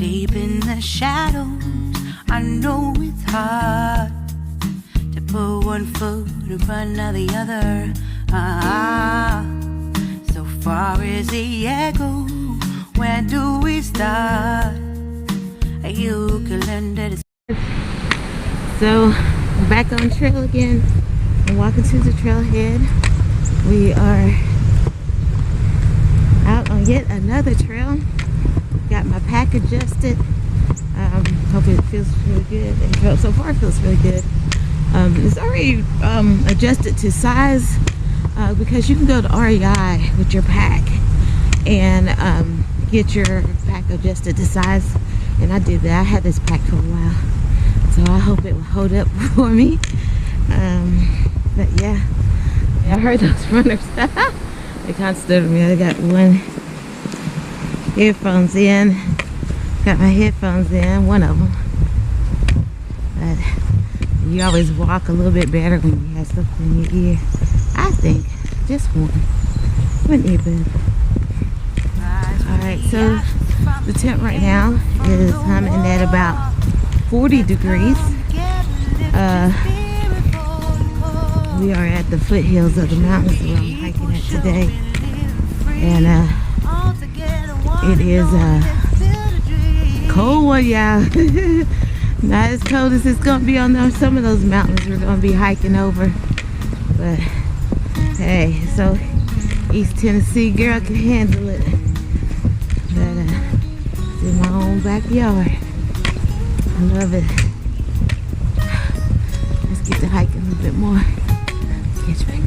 deep in the shadows. I know it's hard to put one foot in front of the other. So far as the echo, where do we start? You can learn that it's... So, back on trail again. I'm walking to the trailhead. We are out on yet another trail. Got my pack adjusted. Hope it feels really good. And so far it feels really good. It's already adjusted to size because you can go to REI with your pack and get your pack adjusted to size. And I did that. I had this pack for a while, so I hope it will hold up for me. But yeah, I heard those runners. They kind of stood me. I got one earphones in. Got my headphones in, one of them. But you always walk a little bit better when you have something in your ear. I think just one earbud. Alright, so the temp right now is humming at about 40 degrees. We are at the foothills of the mountains where I'm hiking at today. And it is cold one, y'all. Not as cold as it's gonna be on some of those mountains we're gonna be hiking over. But hey, so East Tennessee girl can handle it. But it's in my own backyard. I love it. Let's get to hiking a little bit more. Catch back up.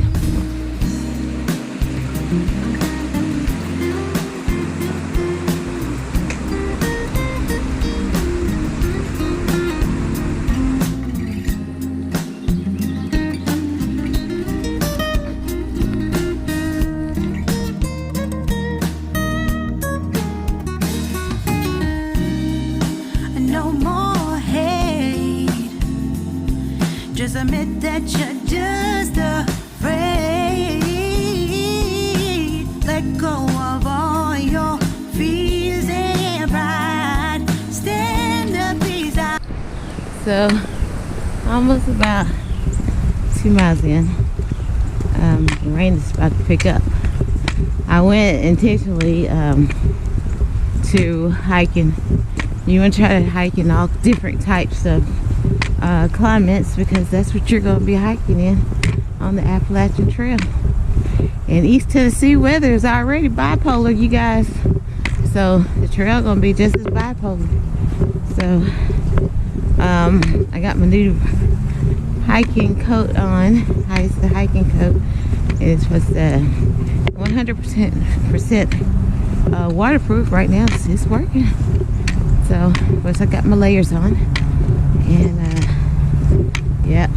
Just admit that you're just afraid. Let go of all your fears and pride. Stand up, please. So, almost about 2 miles in. The rain is about to pick up. I went intentionally to hiking. You want to try to hike in all different types of climates, because that's what you're going to be hiking in on the Appalachian Trail. And East Tennessee weather is already bipolar, you guys. So the trail going to be just as bipolar. So I got my new hiking coat on. It's the hiking coat. It's 100% waterproof right now. It's working. So of course I got my layers on. And yeah,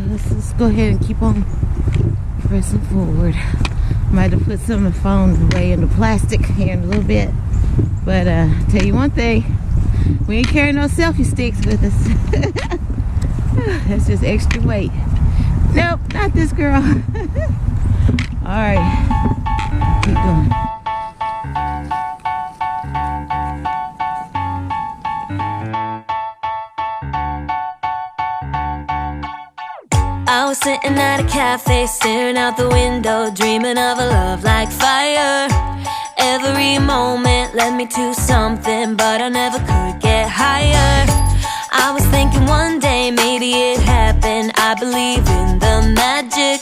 let's go ahead and keep on pressing forward. I might have put some of the phone away in the plastic here in a little bit, but tell you one thing, we ain't carrying no selfie sticks with us. That's just extra weight. Nope, not this girl. All right, keep going. I was sitting at a cafe, staring out the window, dreaming of a love like fire. Every moment led me to something, but I never could get higher. I was thinking one day maybe it happened. I believe in the magic,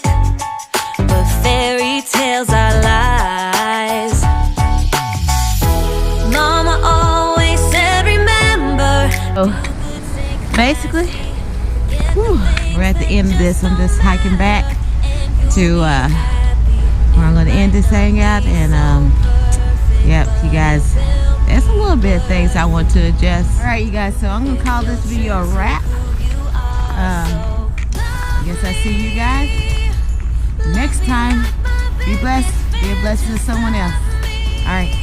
but fairy tales are lies. Mama always said remember. So basically, we're at the end of this. I'm just hiking back to where I'm going to end this hangout. And yep, you guys, there's a little bit of things I want to adjust. Alright, you guys, so I'm going to call this video a wrap. I guess I see you guys next time. Be blessed. Be a blessing to someone else. Alright.